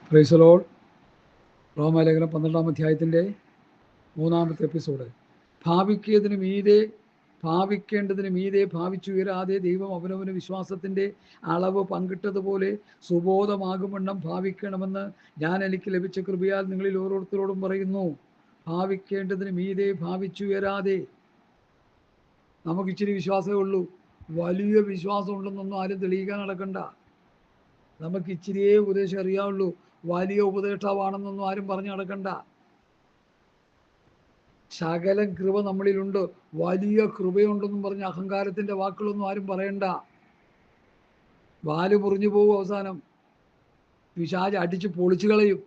Praise the Lord. റോമാലേഖനം 12-ാം അധ്യായത്തിൻ്റെ 3-ാമത്തെ episode. ഭാവിക്കേണ്ടതിന് മീതെ ഭാവിച്ചുയരാതെ ദൈവം അവനവന് വിശ്വാസത്തിൻ്റെ അളവ് പങ്കിട്ടതുപോലെ സുബോധമാകുമെണ്ണം ഭാവിക്കണമെന്ന് ഞാൻ എനിക്ക് ലഭിച്ച കൃപയാൽ നിങ്ങളിൽ ഓരോരുത്തരോടും പറയുന്നു. ഭാവിക്കേണ്ടതിന് മീതെ ഭാവിച്ചുയരാതെ. നമുക്കിച്ചിരി വിശ്വാസമേ ഉള്ളൂ. വലിയ വിശ്വാസം ഉണ്ടെന്നൊന്നും ആരും തെളിയിക്കാൻ നടക്കണ്ട. നമുക്ക് ഇച്ചിരിയേ ഉപദേശം അറിയാവുള്ളൂ. വലിയ ഉപദേഷ്ടാവാണെന്നൊന്നും ആരും പറഞ്ഞു നടക്കണ്ട. ശകലം കൃപ നമ്മളിലുണ്ട്, വലിയ കൃപയുണ്ടെന്നും പറഞ്ഞ് അഹങ്കാരത്തിൻ്റെ വാക്കുകളൊന്നും ആരും പറയണ്ട. വാല് മുറിഞ്ഞു പോകും. അവസാനം പിശാച് അടിച്ച് പൊളിച്ചു കളയും.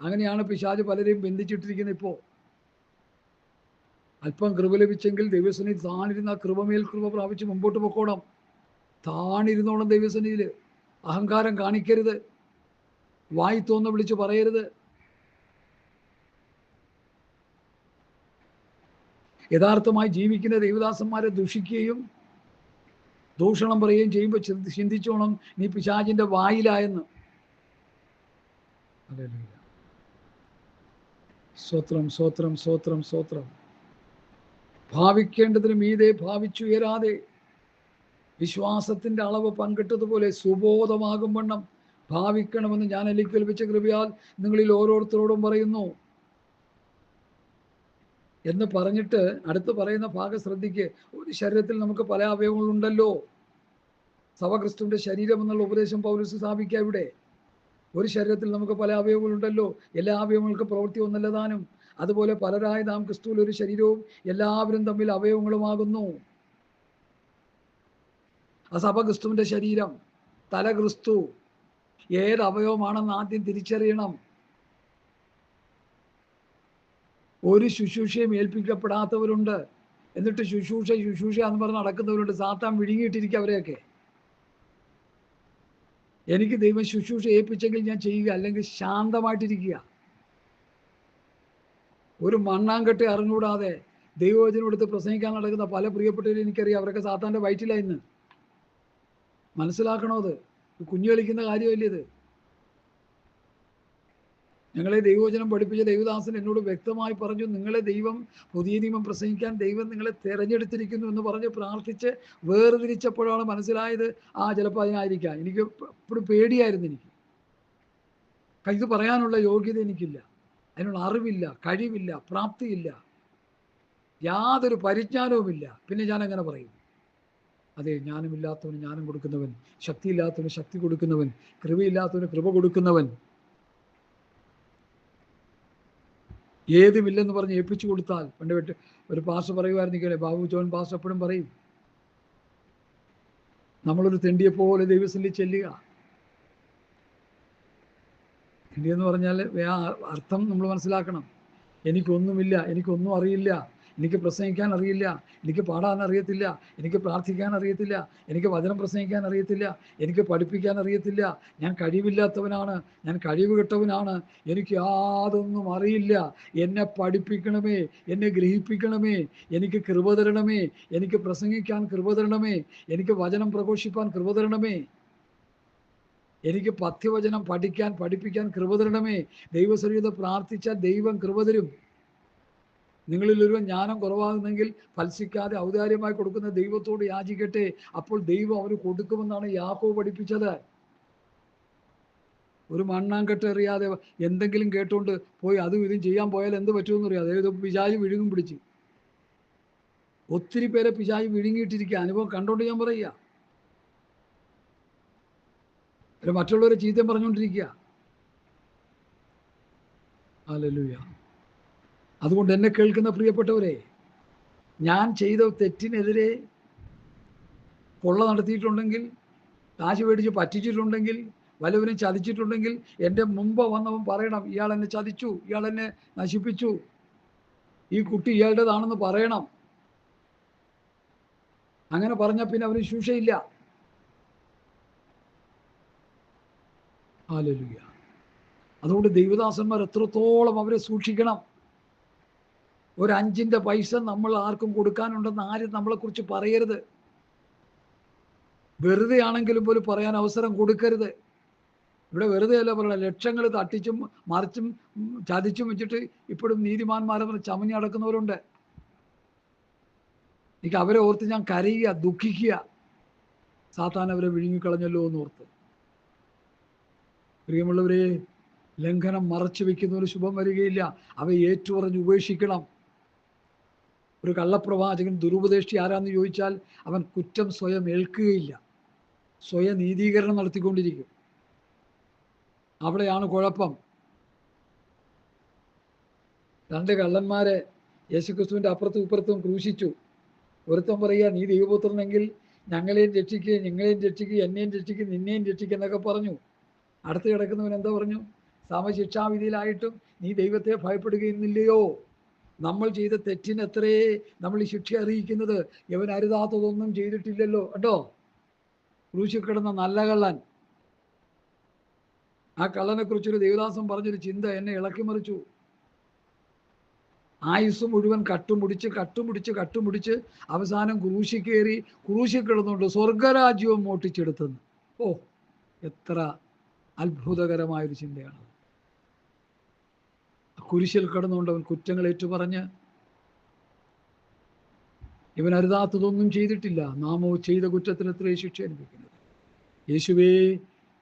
അങ്ങനെയാണ് പിശാച് പലരെയും ബന്ധിച്ചിട്ടിരിക്കുന്നത്. ഇപ്പോൾ അല്പം കൃപ ലഭിച്ചെങ്കിൽ ദൈവസന്നിധി താണിരുന്ന കൃപമേൽ കൃപ പ്രാപിച്ച് മുമ്പോട്ട് പൊക്കോണം. താണിരുന്നോണം ദൈവസന്നിധിയിൽ. അഹങ്കാരം കാണിക്കരുത്. വായി തോന്നുന്ന വിളിച്ച് പറയരുത്. യഥാർത്ഥമായി ജീവിക്കുന്ന ദൈവദാസന്മാരെ ദുഷിക്കുകയും ദൂഷണം പറയുകയും ചെയ്യുമ്പോൾ ചിന്തിച്ചോണം, നീ പിശാചിൻ്റെ വായിലായെന്ന്. സ്തോത്രം, സ്തോത്രം, സ്തോത്രം, സ്തോത്രം. ഭാവിക്കേണ്ടതിന് മീതെ ഭാവിച്ചുയരാതെ വിശ്വാസത്തിൻ്റെ അളവ് പങ്കിട്ടതുപോലെ സുബോധമാകും വണ്ണം ഭാവിക്കണമെന്ന് ഞാൻ എനിക്ക് ലഭിച്ച കൃപയാൽ നിങ്ങളിൽ ഓരോരുത്തരോടും പറയുന്നു എന്ന് പറഞ്ഞിട്ട് അടുത്ത് പറയുന്ന ഭാഗം ശ്രദ്ധിക്ക്. ഒരു ശരീരത്തിൽ നമുക്ക് പല അവയവങ്ങളുണ്ടല്ലോ. സഭ ക്രിസ്തുവിൻ്റെ ശരീരം എന്നുള്ള ഉപദേശം പൗലോസ് സ്ഥാപിക്കുക ഇവിടെ. ഒരു ശരീരത്തിൽ നമുക്ക് പല അവയവങ്ങളുണ്ടല്ലോ, എല്ലാ അവയവങ്ങൾക്കും പ്രവൃത്തി ഒന്നല്ല താനും. അതുപോലെ പലരായ നാം ക്രിസ്തുവിൽ ഒരു ശരീരവും എല്ലാവരും തമ്മിൽ അവയവങ്ങളുമാകുന്നു. ആ സഭ ക്രിസ്തുവിൻ്റെ ശരീരം, തല ക്രിസ്തു. ഏത് അവയവമാണെന്ന് ആദ്യം തിരിച്ചറിയണം. ഒരു ശുശ്രൂഷയും ഏൽപ്പിക്കപ്പെടാത്തവരുണ്ട്. എന്നിട്ട് ശുശ്രൂഷ എന്ന് പറഞ്ഞ് നടക്കുന്നവരുണ്ട്. സാത്താൻ വിഴുങ്ങിയിട്ടിരിക്കുക അവരെയൊക്കെ. എനിക്ക് ദൈവം ശുശ്രൂഷ ഏൽപ്പിച്ചെങ്കിൽ ഞാൻ ചെയ്യുക, അല്ലെങ്കിൽ ശാന്തമായിട്ടിരിക്കുക. ഒരു മണ്ണാങ്കട്ടെ അറിഞ്ഞുകൂടാതെ ദൈവവചനമെടുത്ത് പ്രസംഗിക്കാൻ നടക്കുന്ന പല പ്രിയപ്പെട്ടവരും എനിക്കറിയാം. അവരൊക്കെ സാത്താൻ്റെ വയറ്റിലാണ് ഇന്ന്. മനസ്സിലാക്കണോ? അത് കുഞ്ഞു കളിക്കുന്ന കാര്യമല്ലേ ഇത്. ഞങ്ങളെ ദൈവവചനം പഠിപ്പിച്ച ദൈവദാസൻ എന്നോട് വ്യക്തമായി പറഞ്ഞു, നിങ്ങളെ ദൈവം പുതിയ നിയമം പ്രസംഗിക്കാൻ ദൈവം നിങ്ങളെ തിരഞ്ഞെടുത്തിരിക്കുന്നു എന്ന് പറഞ്ഞ് പ്രാർത്ഥിച്ച് വേർതിരിച്ചപ്പോഴാണ് മനസ്സിലായത്, ചിലപ്പോൾ അതിനായിരിക്കാം. എനിക്ക് എപ്പോഴും പേടിയായിരുന്നു. എനിക്ക് ഇത് പറയാനുള്ള യോഗ്യത എനിക്കില്ല, അതിനുള്ള അറിവില്ല, കഴിവില്ല, പ്രാപ്തിയില്ല, യാതൊരു പരിജ്ഞാനവുമില്ല. പിന്നെ ഞാൻ അങ്ങനെ പറയും? അതെ, ജ്ഞാനമില്ലാത്തവന് ജ്ഞാനം കൊടുക്കുന്നവൻ, ശക്തിയില്ലാത്തവന് ശക്തി കൊടുക്കുന്നവൻ, കൃപയില്ലാത്തവന് കൃപ കൊടുക്കുന്നവൻ, ഏതുമില്ലെന്ന് പറഞ്ഞ് ഏൽപ്പിച്ചു കൊടുത്താൽ. പണ്ട് ഒരു പാസ്റ്റർ പറയുമായിരുന്നില്ലേ, ബാബു ജോൺ പാസ്റ്റർ എപ്പോഴും പറയും, നമ്മളൊരു തെണ്ടിയെപ്പോലെ ദൈവസന്നിധിയിൽ ചെല്ലുക. തെണ്ടി എന്ന് പറഞ്ഞാൽ അർത്ഥം നമ്മൾ മനസ്സിലാക്കണം. എനിക്കൊന്നുമില്ല, എനിക്കൊന്നും അറിയില്ല, എനിക്ക് പ്രസംഗിക്കാൻ അറിയില്ല, എനിക്ക് പാടാൻ അറിയത്തില്ല, എനിക്ക് പ്രാർത്ഥിക്കാൻ അറിയത്തില്ല, എനിക്ക് വചനം പ്രസംഗിക്കാൻ അറിയത്തില്ല, എനിക്ക് പഠിപ്പിക്കാൻ അറിയത്തില്ല, ഞാൻ കഴിവില്ലാത്തവനാണ്, ഞാൻ കഴിവ് കെട്ടവനാണ്, എനിക്ക് യാതൊന്നും അറിയില്ല, എന്നെ പഠിപ്പിക്കണമേ, എന്നെ ഗ്രഹിപ്പിക്കണമേ, എനിക്ക് കൃപ തരണമേ, എനിക്ക് പ്രസംഗിക്കാൻ കൃപ തരണമേ, എനിക്ക് വചനം പ്രഘോഷിപ്പാൻ കൃപ തരണമേ, എനിക്ക് പഥ്യവചനം പഠിപ്പിക്കാൻ കൃപ തരണമേ. ദൈവസന്നിധിയിൽ പ്രാർത്ഥിച്ചാൽ ദൈവം കൃപ തരും. നിങ്ങളിൽ ഒരുവൻ ജ്ഞാനം കുറവാകുന്നെങ്കിൽ ഫൽസിക്കാതെ ഔദാര്യമായി കൊടുക്കുന്ന ദൈവത്തോട് യാചിക്കട്ടെ, അപ്പോൾ ദൈവം അവന് കൊടുക്കുമെന്നാണ് യാക്കോബ് പഠിപ്പിച്ചത്. ഒരു മണ്ണാങ്കട്ട അറിയാതെ എന്തെങ്കിലും കേട്ടുകൊണ്ട് പോയി അതും ഇതും ചെയ്യാൻ പോയാൽ എന്ത് പറ്റുമെന്ന് അറിയാം. അതായത് പിശാച് വിഴുങ്ങും പിടിച്ച്. ഒത്തിരി പേരെ പിശാച് വിഴുങ്ങിയിട്ടിരിക്കുക. അനുഭവം കണ്ടോണ്ട് ഞാൻ പറയുക. മറ്റുള്ളവരെ ചീത്തം പറഞ്ഞുകൊണ്ടിരിക്കുക. ഹല്ലേലൂയ. അതുകൊണ്ട് എന്നെ കേൾക്കുന്ന പ്രിയപ്പെട്ടവരെ, ഞാൻ ചെയ്ത തെറ്റിനെതിരെ കൊള്ള നടത്തിയിട്ടുണ്ടെങ്കിൽ, കാശ് മേടിച്ച് പറ്റിച്ചിട്ടുണ്ടെങ്കിൽ, വല്ലവരും ചതിച്ചിട്ടുണ്ടെങ്കിൽ, എൻ്റെ മുമ്പ് വന്നവൻ പറയണം, ഇയാൾ എന്നെ ചതിച്ചു, ഇയാൾ എന്നെ നശിപ്പിച്ചു, ഈ കുട്ടി ഇയാളുടേതാണെന്ന് പറയണം. അങ്ങനെ പറഞ്ഞാൽ പിന്നെ അവന് ശിക്ഷയില്ല. ഹല്ലേലൂയ. അതുകൊണ്ട് ദൈവദാസന്മാർ എത്രത്തോളം അവരെ സൂക്ഷിക്കണം. ഒരു 5 പൈസ നമ്മൾ ആർക്കും കൊടുക്കാനുണ്ടെന്ന് ആരും നമ്മളെക്കുറിച്ച് പറയരുത്. വെറുതെ ആണെങ്കിലും പോലും പറയാൻ അവസരം കൊടുക്കരുത്. ഇവിടെ വെറുതെ അല്ല പറയുന്നത്, ലക്ഷങ്ങൾ തട്ടിച്ചും മറിച്ചും ചതിച്ചും വെച്ചിട്ട് ഇപ്പോഴും നീതിമാന്മാരെ ചമഞ്ഞ് നടക്കുന്നവരുണ്ട്. എനിക്ക് അവരെ ഓർത്ത് ഞാൻ കരയുക, ദുഃഖിക്കുക, സാത്താൻ അവരെ വിഴുങ്ങിക്കളഞ്ഞല്ലോ എന്ന് ഓർത്ത്. പ്രിയമുള്ളവരെ, ലംഘനം മറച്ചു വെക്കുന്നവന് ശുഭം വരികയില്ല. അവയെ ഏറ്റുപറഞ്ഞ് ഉപേക്ഷിക്കണം. ഒരു കള്ളപ്രവാചകൻ, ദുരുപദേഷ്ടി ആരാന്ന് ചോദിച്ചാൽ അവൻ കുറ്റം സ്വയം ഏൽക്കുകയില്ല, സ്വയം നീതീകരണം നടത്തിക്കൊണ്ടിരിക്കും. അവിടെയാണ് കുഴപ്പം. 2 കള്ളന്മാരെ യേശുക്രിസ്തുവിൻ്റെ അപ്പുറത്തും ഇപ്പുറത്തും ക്രൂശിച്ചു. ഒരുത്തൻ പറയുക, നീ ദൈവപുത്രനെങ്കിൽ ഞങ്ങളെയും രക്ഷിക്കുക, നിങ്ങളെയും രക്ഷിക്കുക, എന്നെയും രക്ഷിക്കുക, നിന്നെയും രക്ഷിക്കുക എന്നൊക്കെ പറഞ്ഞു. അടുത്ത് കിടക്കുന്നവൻ എന്താ പറഞ്ഞു? സമശിക്ഷാവിധിയിലായിട്ടും നീ ദൈവത്തെ ഭയപ്പെടുകയെന്നില്ലയോ? നമ്മൾ ചെയ്ത തെറ്റിന് എത്രേ നമ്മൾ ഈ ശിക്ഷ അറിയിക്കുന്നത്, ഇവൻ അരുതാത്തതൊന്നും ചെയ്തിട്ടില്ലല്ലോ. കേട്ടോ, ക്രൂശിൽ കിടന്ന നല്ല കള്ളൻ. ആ കള്ളനെ കുറിച്ചൊരു ദേവദാസൻ പറഞ്ഞൊരു ചിന്ത എന്നെ ഇളക്കിമറിച്ചു. ആയുസ് മുഴുവൻ കട്ടുമുടിച്ച് അവസാനം ക്രൂശി കയറി ക്രൂശി കിടന്നുകൊണ്ട് സ്വർഗരാജ്യവും മോട്ടിച്ചെടുത്തെന്ന്. ഓ, എത്ര അത്ഭുതകരമായൊരു ചിന്തയാണ്. കുരിശിൽ കിടന്നുകൊണ്ട് അവൻ കുറ്റങ്ങൾ ഏറ്റുപറഞ്ഞ്, ഇവൻ അരുതാത്തതൊന്നും ചെയ്തിട്ടില്ല, നാമോ ചെയ്ത കുറ്റത്തിന് എത്രയേ ശിക്ഷ അനുഭവിക്കുന്നത്. യേശുവേ,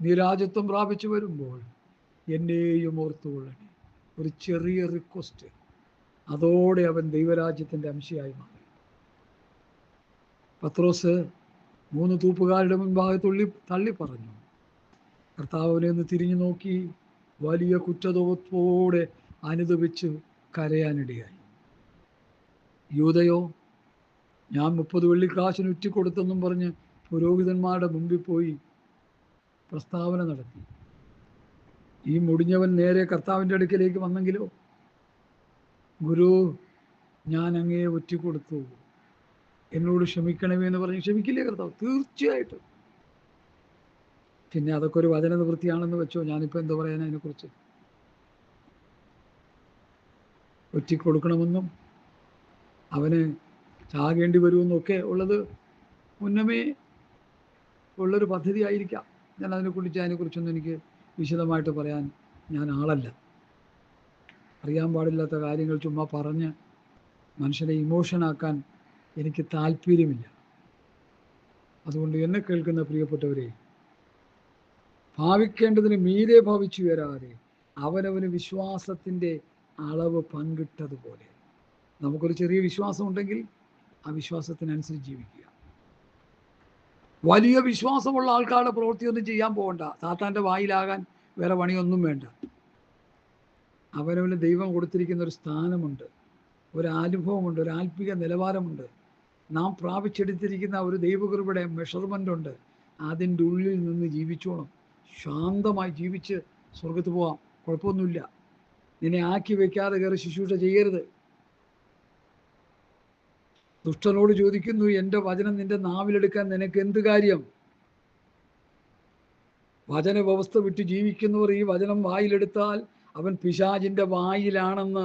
നീ രാജ്യത്വം പ്രാപിച്ചു വരുമ്പോൾ എന്നെയും ഓർത്തുകൊള്ളണേ. ഒരു ചെറിയ റിക്വസ്റ്റ്, അതോടെ അവൻ ദൈവരാജ്യത്തിൻ്റെ അംശയായി മാറി. പത്രോസ് 3 തൂപ്പുകാരുടെ മുൻപാകെ തള്ളി പറഞ്ഞു. കർത്താവ് അവനെ ഒന്ന് തിരിഞ്ഞു നോക്കി വലിയ കുറ്റബോധത്തോടെ അനുദപിച്ച് കരയാനിടയായി. യൂദയോ, ഞാൻ 30 വെള്ളിക്കാശിന് ഉറ്റിക്കൊടുത്തെന്നും പറഞ്ഞ് പുരോഹിതന്മാരുടെ മുമ്പിൽ പോയി പ്രസ്താവന നടത്തി. ഈ മുടിഞ്ഞവൻ നേരെ കർത്താവിൻ്റെ അടുക്കലേക്ക് വന്നെങ്കിലോ, ഗുരു, ഞാൻ അങ്ങയെ ഒറ്റിക്കൊടുത്തു, എന്നോട് ക്ഷമിക്കണമേ എന്ന് പറഞ്ഞ് ക്ഷമിക്കില്ലേ കർത്താവ്? തീർച്ചയായിട്ടും. പിന്നെ അതൊക്കെ ഒരു വചന നിവൃത്തിയാണെന്ന് വെച്ചോ, ഞാനിപ്പോൾ എന്താ പറയാൻ അതിനെക്കുറിച്ച്? ഒറ്റിക്കൊടുക്കണമെന്നും അവന് ചാകേണ്ടി വരുമെന്നൊക്കെ ഉള്ളത് മുന്നമേ ഉള്ളൊരു പദ്ധതി ആയിരിക്കാം. ഞാൻ അതിനെക്കുറിച്ചൊന്നും എനിക്ക് വിശദമായിട്ട് പറയാൻ ഞാൻ ആളല്ല. അറിയാൻ പാടില്ലാത്ത കാര്യങ്ങൾ ചുമ്മാ പറഞ്ഞ് മനുഷ്യനെ ഇമോഷനാക്കാൻ എനിക്ക് താല്പര്യമില്ല. അതുകൊണ്ട് എന്നെ കേൾക്കുന്ന പ്രിയപ്പെട്ടവരെ, ഭാവിക്കേണ്ടതിന് മീതെ ഭാവിച്ചു വരാതെ അവനവന് വിശ്വാസത്തിൻ്റെ അളവ് പങ്കിട്ടതുപോലെ, നമുക്കൊരു ചെറിയ വിശ്വാസം ഉണ്ടെങ്കിൽ ആ വിശ്വാസത്തിനനുസരിച്ച് ജീവിക്കുക. വലിയ വിശ്വാസമുള്ള ആൾക്കാരുടെ പ്രവൃത്തിയൊന്നും ചെയ്യാൻ പോകണ്ട. സാത്താൻ്റെ വായിലാകാൻ വേറെ പണിയൊന്നും വേണ്ട. അവനവന് ദൈവം കൊടുത്തിരിക്കുന്ന ഒരു സ്ഥാനമുണ്ട്, ഒരു അനുഭവമുണ്ട്, ഒരു ആത്മീക നിലവാരമുണ്ട്. നാം പ്രാപിച്ചെടുത്തിരിക്കുന്ന ഒരു ദൈവകൃപയുടെ മെഷർമെൻ്റ് ഉണ്ട്. അതിൻ്റെ ഉള്ളിൽ നിന്ന് ജീവിച്ചോണം. ശാന്തമായി ജീവിച്ച് സ്വർഗത്ത് പോവാം, കുഴപ്പമൊന്നുമില്ല. നിന്നെ ആക്കി വെക്കാതെ കയറി ശുശ്രൂഷ ചെയ്യരുത്. ദുഷ്ടനോട് ചോദിക്കുന്നു, എൻ്റെ വചനം നിന്റെ നാവിലെടുക്കാൻ നിനക്ക് എന്ത് കാര്യം? വചന വ്യവസ്ഥ വിട്ട് ജീവിക്കുന്നവർ ഈ വചനം വായിലെടുത്താൽ അവൻ പിശാചിൻ്റെ വായിലാണെന്ന്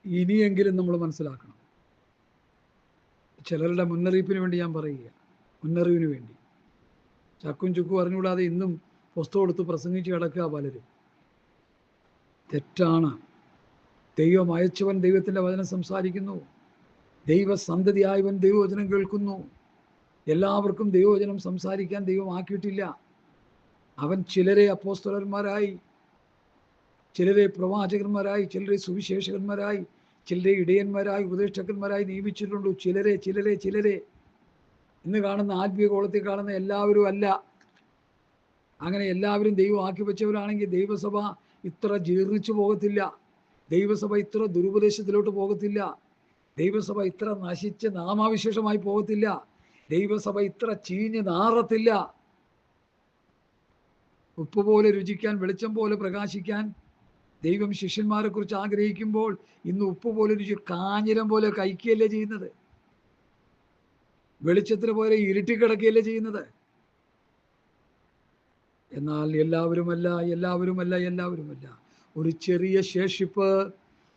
ഇനിയെങ്കിലും നമ്മൾ മനസ്സിലാക്കണം. ചിലരുടെ മുന്നറിയിപ്പിന് വേണ്ടി ഞാൻ പറയുക, മുന്നറിവിന് വേണ്ടി. ചക്കും ചുക്കും അറിഞ്ഞുകൂടാതെ ഇന്നും പുസ്തകം എടുത്ത് പ്രസംഗിച്ച് കിടക്കുക പലരും. തെറ്റാണ്. ദൈവം അയച്ചവൻ ദൈവത്തിൻ്റെ വചനം സംസാരിക്കുന്നു. ദൈവസന്തതിയായവൻ ദൈവവചനം കേൾക്കുന്നു. എല്ലാവർക്കും ദൈവവചനം സംസാരിക്കാൻ ദൈവം ആക്കിയിട്ടില്ല. അവൻ ചിലരെ അപ്പോസ്തലന്മാരായി, ചിലരെ പ്രവാചകന്മാരായി, ചിലരെ സുവിശേഷകന്മാരായി, ചിലരെ ഇടയന്മാരായി, ഉപദേഷ്ടാക്കന്മാരായി നിയമിച്ചിട്ടുണ്ട്. ചിലരെ ഇന്ന് കാണുന്ന ആത്മീയ കോളത്തിൽ കാണുന്ന എല്ലാവരും അല്ല. അങ്ങനെ എല്ലാവരും ദൈവം ആക്കി വെച്ചവരാണെങ്കിൽ ദൈവസഭ ഇത്ര ജീർണിച്ചു പോകത്തില്ല. ദൈവസഭ ഇത്ര ദുരുപദേശത്തിലോട്ട് പോകത്തില്ല. ദൈവസഭ ഇത്ര നശിച്ച് നാമാവിശേഷമായി പോകത്തില്ല. ദൈവസഭ ഇത്ര ചീഞ്ഞ് നാറത്തില്ല. ഉപ്പ് പോലെ രുചിക്കാൻ, വെളിച്ചം പോലെ പ്രകാശിക്കാൻ ദൈവം ശിഷ്യന്മാരെ കുറിച്ച് ആഗ്രഹിക്കുമ്പോൾ ഇന്ന് ഉപ്പ് പോലെ രുചി കാഞ്ഞിരം പോലെ കഴിക്കുകയല്ലേ ചെയ്യുന്നത്? വെളിച്ചത്തിന് പോലെ ഇരുട്ടിക്കിടക്കുകയല്ലേ ചെയ്യുന്നത്? എന്നാൽ എല്ലാവരുമല്ല. ഒരു ചെറിയ ശേഷിപ്പ്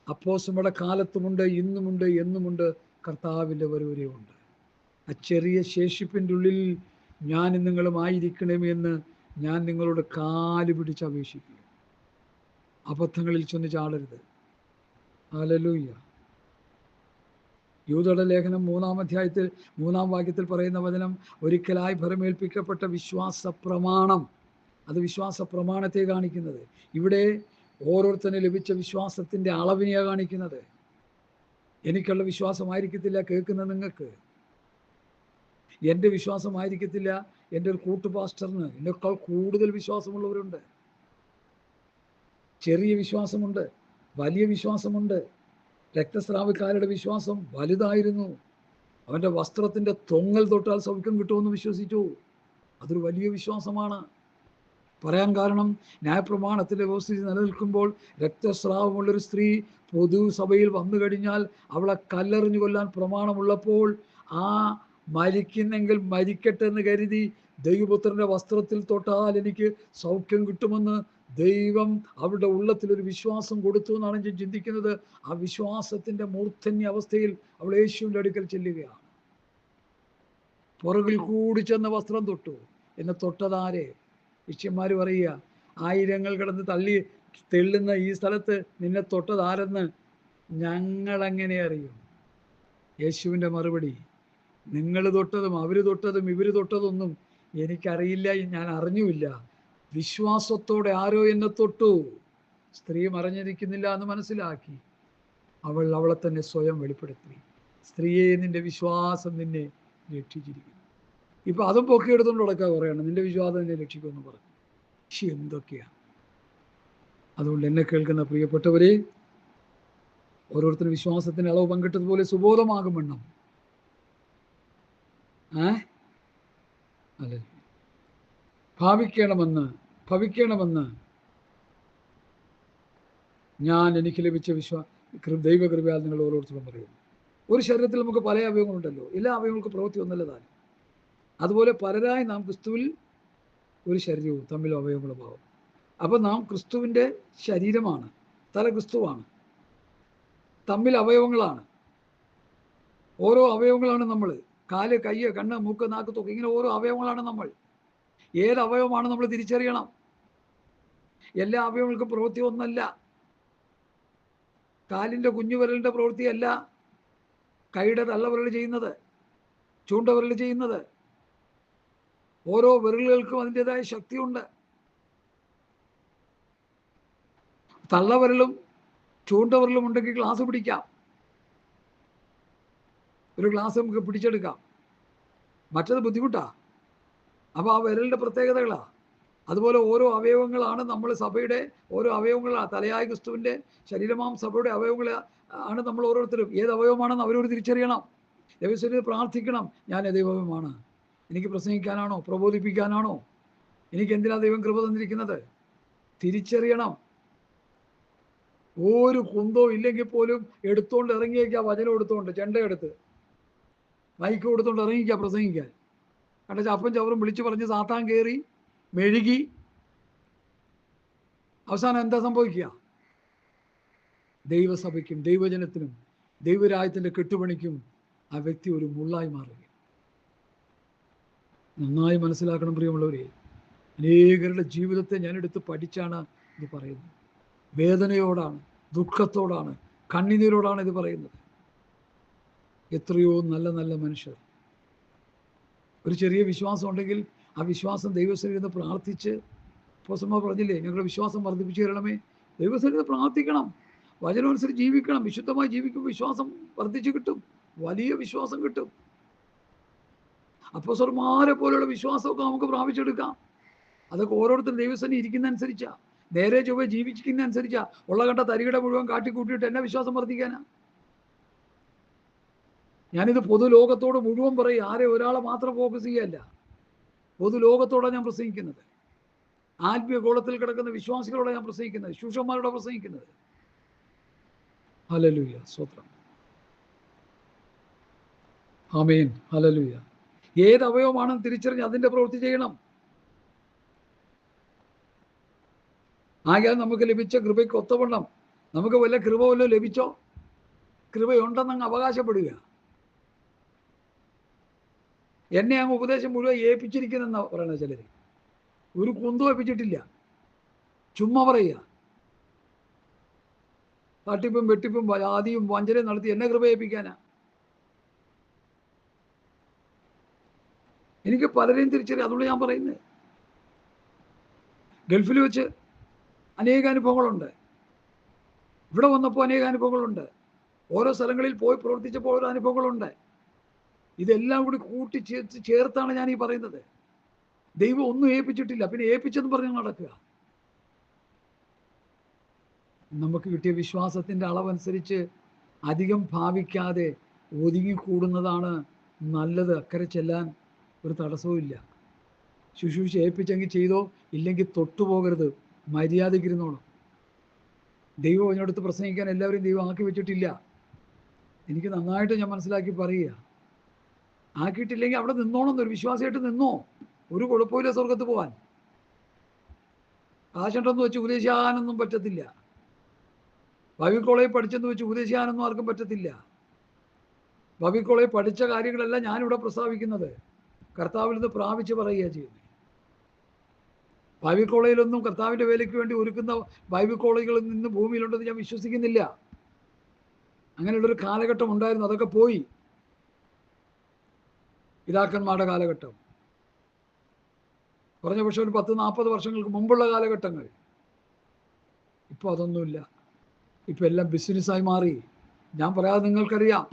അപ്പോസ്തലരുടെ കാലത്തുമുണ്ട്, ഇന്നുമുണ്ട്, എന്നുമുണ്ട്, കർത്താവിൻ്റെ വരവരെയുണ്ട്. ആ ചെറിയ ശേഷിപ്പിൻ്റെ ഉള്ളിൽ ഞാനും നിങ്ങളും ആയിരിക്കണമെന്ന് ഞാൻ നിങ്ങളോട് കാല് പിടിച്ച് അപേക്ഷിക്കും. അബദ്ധങ്ങളിൽ ചെന്ന് ചാടരുത്. ഹല്ലേലൂയ. യൂദയുടെ ലേഖനം 3-ാം അധ്യായത്തിൽ 3-ാം വാക്യത്തിൽ പറയുന്ന വചനം, ഒരിക്കലായി ഭരമേൽപ്പിക്കപ്പെട്ട വിശ്വാസ പ്രമാണം. അത് വിശ്വാസ പ്രമാണത്തെ കാണിക്കുന്നത്. ഇവിടെ ഓരോരുത്തരും ലഭിച്ച വിശ്വാസത്തിൻ്റെ അളവിനെയാണ് കാണിക്കുന്നത്. എനിക്കുള്ള വിശ്വാസമായിരിക്കത്തില്ല കേൾക്കുന്ന നിങ്ങൾക്ക്. എൻ്റെ വിശ്വാസമായിരിക്കത്തില്ല എൻ്റെ ഒരു കൂട്ടുപാസ്റ്ററിന്. എന്നെക്കാൾ കൂടുതൽ വിശ്വാസമുള്ളവരുണ്ട്. ചെറിയ വിശ്വാസമുണ്ട്, വലിയ വിശ്വാസമുണ്ട്. രക്തസ്രാവക്കാരുടെ വിശ്വാസം വലുതായിരുന്നു. അവൻ്റെ വസ്ത്രത്തിൻ്റെ തൊങ്ങൽ തൊട്ടാൽ സൗഖ്യം കിട്ടുമെന്ന് വിശ്വസിച്ചു. അതൊരു വലിയ വിശ്വാസമാണ്. പറയാൻ കാരണം, ന്യായപ്രമാണത്തിൻ്റെ വ്യവസ്ഥിതി നിലനിൽക്കുമ്പോൾ രക്തസ്രാവമുള്ളൊരു സ്ത്രീ പൊതുസഭയിൽ വന്നു കഴിഞ്ഞാൽ അവളെ കല്ലെറിഞ്ഞു കൊല്ലാൻ പ്രമാണമുള്ളപ്പോൾ ആ മരിക്കുന്നെങ്കിൽ മരിക്കട്ടെ എന്ന് കരുതി ദൈവപുത്രൻ്റെ വസ്ത്രത്തിൽ തൊട്ടാൽ എനിക്ക് സൗഖ്യം കിട്ടുമെന്ന് ദൈവം അവരുടെ ഉള്ളത്തിലൊരു വിശ്വാസം കൊടുത്തു എന്നാണ് ഞാൻ ചിന്തിക്കുന്നത്. ആ വിശ്വാസത്തിൻ്റെ മൂർധന്യ അവസ്ഥയിൽ അവൾ യേശുവിൻ്റെ അടുക്കൽ ചെല്ലുകയാണ്. പുറകിൽ കൂടി ചെന്ന് വസ്ത്രം തൊട്ടു. എന്നെ തൊട്ടതാരെ? ശിഷ്യന്മാർ പറയുക, ആയിരങ്ങൾ കിടന്ന് തെള്ളുന്ന ഈ സ്ഥലത്ത് നിന്നെ തൊട്ടതാരെന്ന് ഞങ്ങളെങ്ങനെ അറിയും? യേശുവിൻ്റെ മറുപടി, നിങ്ങൾ തൊട്ടതും അവർ തൊട്ടതും ഇവർ തൊട്ടതൊന്നും എനിക്കറിയില്ല, ഞാൻ അറിഞ്ഞുമില്ല. വിശ്വാസത്തോടെ ആരോ എന്നെ തൊട്ടു. സ്ത്രീ മറഞ്ഞിരിക്കുന്നില്ല എന്ന് മനസ്സിലാക്കി അവളെ തന്നെ സ്വയം വെളിപ്പെടുത്തി. സ്ത്രീയെ, നിന്റെ വിശ്വാസം നിന്നെ രക്ഷിച്ചിരിക്കുന്നു. ഇപ്പം അതും പൊക്കിയെടുത്തുകൊണ്ട് നടക്കാൻ പറയണം, നിന്റെ വിശ്വാസം നിന്നെ രക്ഷിക്കുമെന്ന് പറഞ്ഞു. എന്തൊക്കെയാണ്! അതുകൊണ്ട് എന്നെ കേൾക്കുന്ന പ്രിയപ്പെട്ടവരെ, ഓരോരുത്തരും വിശ്വാസത്തിന് അളവ് പങ്കിട്ടതുപോലെ സുബോധമാകും വണ്ണം അല്ലെ ഭവിക്കണമെന്ന് ഞാൻ എനിക്ക് ലഭിച്ച ദൈവകൃപയാൽ നിങ്ങൾ ഓരോരുത്തരും പറയുന്നു. ഒരു ശരീരത്തിൽ നമുക്ക് പല അവയവങ്ങളുണ്ടല്ലോ. എല്ലാ അവയവങ്ങൾക്കും പ്രവൃത്തി ഒന്നല്ല താനും. അതുപോലെ പലരായി നാം ക്രിസ്തുവിൽ ഒരു ശരീരവും തമ്മിൽ അവയവങ്ങളുടെ ഭാവം. അപ്പം നാം ക്രിസ്തുവിൻ്റെ ശരീരമാണ്. തല ക്രിസ്തുവാണ്, തമ്മിൽ അവയവങ്ങളാണ്. ഓരോ അവയവങ്ങളാണ് നമ്മൾ. കാല്, കയ്യ്, കണ്ണ്, മൂക്ക്, നാക്ക്, തൊക്ക്, ഇങ്ങനെ ഓരോ അവയവങ്ങളാണ് നമ്മൾ. ഏത് അവയവമാണ് നമ്മൾ തിരിച്ചറിയണം. എല്ലാ അവയവങ്ങൾക്കും പ്രവൃത്തി ഒന്നല്ല. കാലിൻ്റെ കുഞ്ഞുവിരലിൻ്റെ പ്രവൃത്തിയല്ല കൈയുടെ തള്ളവിരൽ ചെയ്യുന്നത്, ചൂണ്ടവിരൽ ചെയ്യുന്നത്. ഓരോ വിരലുകൾക്കും അതിൻ്റെതായ ശക്തിയുണ്ട്. തള്ളവിരലും ചൂണ്ടവിരലും ഉണ്ടെങ്കിൽ ഗ്ലാസ് പിടിക്കാം. ഒരു ഗ്ലാസ് നമുക്ക് പിടിച്ചെടുക്കാം. മറ്റത് ബുദ്ധിമുട്ടാണ്. അപ്പോൾ ആ വിരലിൻ്റെ പ്രത്യേകതകളാണ്. അതുപോലെ ഓരോ അവയവങ്ങളാണ് നമ്മൾ സഭയുടെ ഓരോ അവയവങ്ങളാണ്. തലയായ ക്രിസ്തുവിൻ്റെ ശരീരമാം സഭയുടെ അവയവങ്ങൾ ആണ് നമ്മൾ ഓരോരുത്തരും. ഏത് അവയവമാണെന്ന് അവരോട് തിരിച്ചറിയണം. ദൈവസന്നിധിയിൽ പ്രാർത്ഥിക്കണം. ഞാൻ ദൈവമാണ്. എനിക്ക് പ്രസംഗിക്കാനാണോ, പ്രബോധിപ്പിക്കാനാണോ, എനിക്ക് എന്തിനാണ് ദൈവം കൃപ തന്നിരിക്കുന്നത്? തിരിച്ചറിയണം. ഒരു കുന്തോ ഇല്ലെങ്കിൽ പോലും എടുത്തുകൊണ്ട് ഇറങ്ങിയേക്കുക. വചനം എടുത്തുകൊണ്ട്, ചെണ്ടയെടുത്ത് മൈക്ക് കൊടുത്തുകൊണ്ട് ഇറങ്ങിക്കുക പ്രസംഗിക്കാൻ. കണ്ട ചപ്പൻ ചവറും വിളിച്ചു പറഞ്ഞ് സാത്താൻ കയറി മെഴുകി അവസാനം എന്താ സംഭവിക്കുക? ദൈവസഭയ്ക്കും ദൈവജനത്തിനും ദൈവരാജ്യത്തിൻ്റെ കെട്ടുപണിക്കും ആ വ്യക്തി ഒരു മുള്ളായി മാറുക. നന്നായി മനസ്സിലാക്കണം പ്രിയമുള്ളവരെ. അനേകരുടെ ജീവിതത്തെ ഞാൻ എടുത്ത് പഠിച്ചാണ് ഇത് പറയുന്നത്. വേദനയോടാണ്, ദുഃഖത്തോടാണ്, കണ്ണുനീരോടാണ് ഇത് പറയുന്നത്. എത്രയോ നല്ല നല്ല മനുഷ്യർ ഒരു ചെറിയ വിശ്വാസം ഉണ്ടെങ്കിൽ ആ വിശ്വാസം ദൈവസന്നിധിയിൽ പ്രാർത്ഥിച്ച്, അപ്പോസ്തലന്മാർ പറഞ്ഞില്ലേ, ഞങ്ങളുടെ വിശ്വാസം വർദ്ധിപ്പിച്ചു തരണമേ. ദൈവസന്നിധിയിൽ പ്രാർത്ഥിക്കണം, വചനമനുസരിച്ച് ജീവിക്കണം. വിശുദ്ധമായി ജീവിക്കുമ്പോൾ വിശ്വാസം വർദ്ധിച്ചു കിട്ടും, വലിയ വിശ്വാസം കിട്ടും. അപ്പോസ്തലന്മാരെ പോലെയുള്ള വിശ്വാസമൊക്കെ നമുക്ക് പ്രാപിച്ചെടുക്കാം. അതൊക്കെ ഓരോരുത്തരും ദൈവസന്നിധി ഇരിക്കുന്ന അനുസരിച്ചാ, നേരെ ചൊവ്വേ ജീവിക്കുന്ന അനുസരിച്ചാ. ഉള്ള കണ്ട തരികിട മുഴുവൻ കാട്ടിക്കൂട്ടിയിട്ട് എന്നെ വിശ്വാസം വർദ്ധിക്കാനാ? ഞാനിത് പൊതു ലോകത്തോട് മുഴുവൻ പറയും. ആരെ ഒരാളെ മാത്രം ഫോക്കസ് ചെയ്യല്ല, പൊതു ലോകത്തോടാണ് ഞാൻ പ്രസംഗിക്കുന്നത്. ആത്മീയ ഗോളത്തിൽ കിടക്കുന്ന വിശ്വാസികളോടെ ഞാൻ പ്രസംഗിക്കുന്നത്, ശുശ്രൂഷന്മാരോടെ പ്രസംഗിക്കുന്നത്. ഹല്ലേലൂയ, സ്തോത്രം, ആമേൻ, ഹല്ലേലൂയ. ഏത് അവയവമാണെന്ന് തിരിച്ചറിഞ്ഞ് അതിൻ്റെ പ്രവൃത്തി ചെയ്യണം. ആകയാൽ നമുക്ക് ലഭിച്ച കൃപയ്ക്ക് ഒത്തവണ്ണം നമുക്ക് വല്ല കൃപ വല്ലതും ലഭിച്ചോ? കൃപയുണ്ടെന്നങ്ങ് അവകാശപ്പെടുക. എന്നെ അങ്ങ് ഉപദേശം മുഴുവൻ ഏൽപ്പിച്ചിരിക്കുന്നെന്നാണ് പറയുന്നത് ചിലർ. ഒരു കുന്തം ഏൽപ്പിച്ചിട്ടില്ല. ചുമ്മാ പറയുക. തട്ടിപ്പും വെട്ടിപ്പും ജാതിയും വഞ്ചനയും നടത്തി എന്നെ കൃപ ഏൽപ്പിക്കാനാ? എനിക്ക് പലരെയും തിരിച്ചറിയാം. അതുകൊണ്ട് ഞാൻ പറയുന്നത്, ഗൾഫിൽ വെച്ച് അനേക അനുഭവങ്ങളുണ്ട്, ഇവിടെ വന്നപ്പോൾ അനേക അനുഭവങ്ങളുണ്ട്, ഓരോ സ്ഥലങ്ങളിൽ പോയി പ്രവർത്തിച്ചപ്പോൾ ഓരോ അനുഭവങ്ങളുണ്ട്. ഇതെല്ലാം കൂടി കൂട്ടി ചേർത്താണ് ഞാൻ ഈ പറയുന്നത്. ദൈവം ഒന്നും ഏൽപ്പിച്ചിട്ടില്ല, പിന്നെ ഏൽപ്പിച്ചെന്ന് പറഞ്ഞ് നടക്കുക. നമുക്ക് കിട്ടിയ വിശ്വാസത്തിൻ്റെ അളവനുസരിച്ച് അധികം ഭാവിക്കാതെ ഒതുങ്ങിക്കൂടുന്നതാണ് നല്ലത്. അക്കരെ ചെല്ലാൻ ഒരു തടസ്സവും. ശുശ്രൂഷ ഏൽപ്പിച്ചെങ്കിൽ ചെയ്തോ, ഇല്ലെങ്കിൽ തൊട്ടുപോകരുത്, മര്യാദയ്ക്കിരുന്നോണം. ദൈവം അതിനടുത്ത് പ്രസംഗിക്കാൻ എല്ലാവരും ദൈവം ആക്കി വെച്ചിട്ടില്ല. എനിക്ക് നന്നായിട്ട് ഞാൻ മനസ്സിലാക്കി പറയുക. ആക്കിയിട്ടില്ലെങ്കിൽ അവിടെ നിന്നോണം, ഒരു വിശ്വാസമായിട്ട് നിന്നോ, ഒരു കുഴപ്പമില്ല സ്വർഗത്ത് പോകാൻ. കാശുണ്ടെന്ന് വെച്ച് ഉപദേശിക്കാനൊന്നും പറ്റത്തില്ല. ബൈബിൾ കോളേജിൽ പഠിച്ചെന്ന് വെച്ച് ഉപദേശിക്കാനൊന്നും ആർക്കും പറ്റത്തില്ല. ബൈബിൾ കോളേജിൽ പഠിച്ച കാര്യങ്ങളല്ല ഞാനിവിടെ പ്രസ്താവിക്കുന്നത്, കർത്താവിൽ നിന്ന് പ്രാപിച്ച് പറയുക ചെയ്യുന്നത്. ബൈബിൾ കോളേജിലൊന്നും കർത്താവിൻ്റെ വേലയ്ക്ക് വേണ്ടി ഒരുക്കുന്ന ബൈബിൾ കോളേജുകളിൽ നിന്ന് ഭൂമിയിലുണ്ടെന്ന് ഞാൻ വിശ്വസിക്കുന്നില്ല. അങ്ങനെയുള്ളൊരു കാലഘട്ടം ഉണ്ടായിരുന്നു, അതൊക്കെ പോയി. പിതാക്കന്മാരുടെ കാലഘട്ടം, കുറഞ്ഞ പക്ഷേ ഒരു 10-40 വർഷങ്ങൾക്ക് മുമ്പുള്ള കാലഘട്ടങ്ങൾ. ഇപ്പോൾ അതൊന്നുമില്ല. ഇപ്പം എല്ലാം ബിസിനസ്സായി മാറി. ഞാൻ പറയാതെ നിങ്ങൾക്കറിയാം.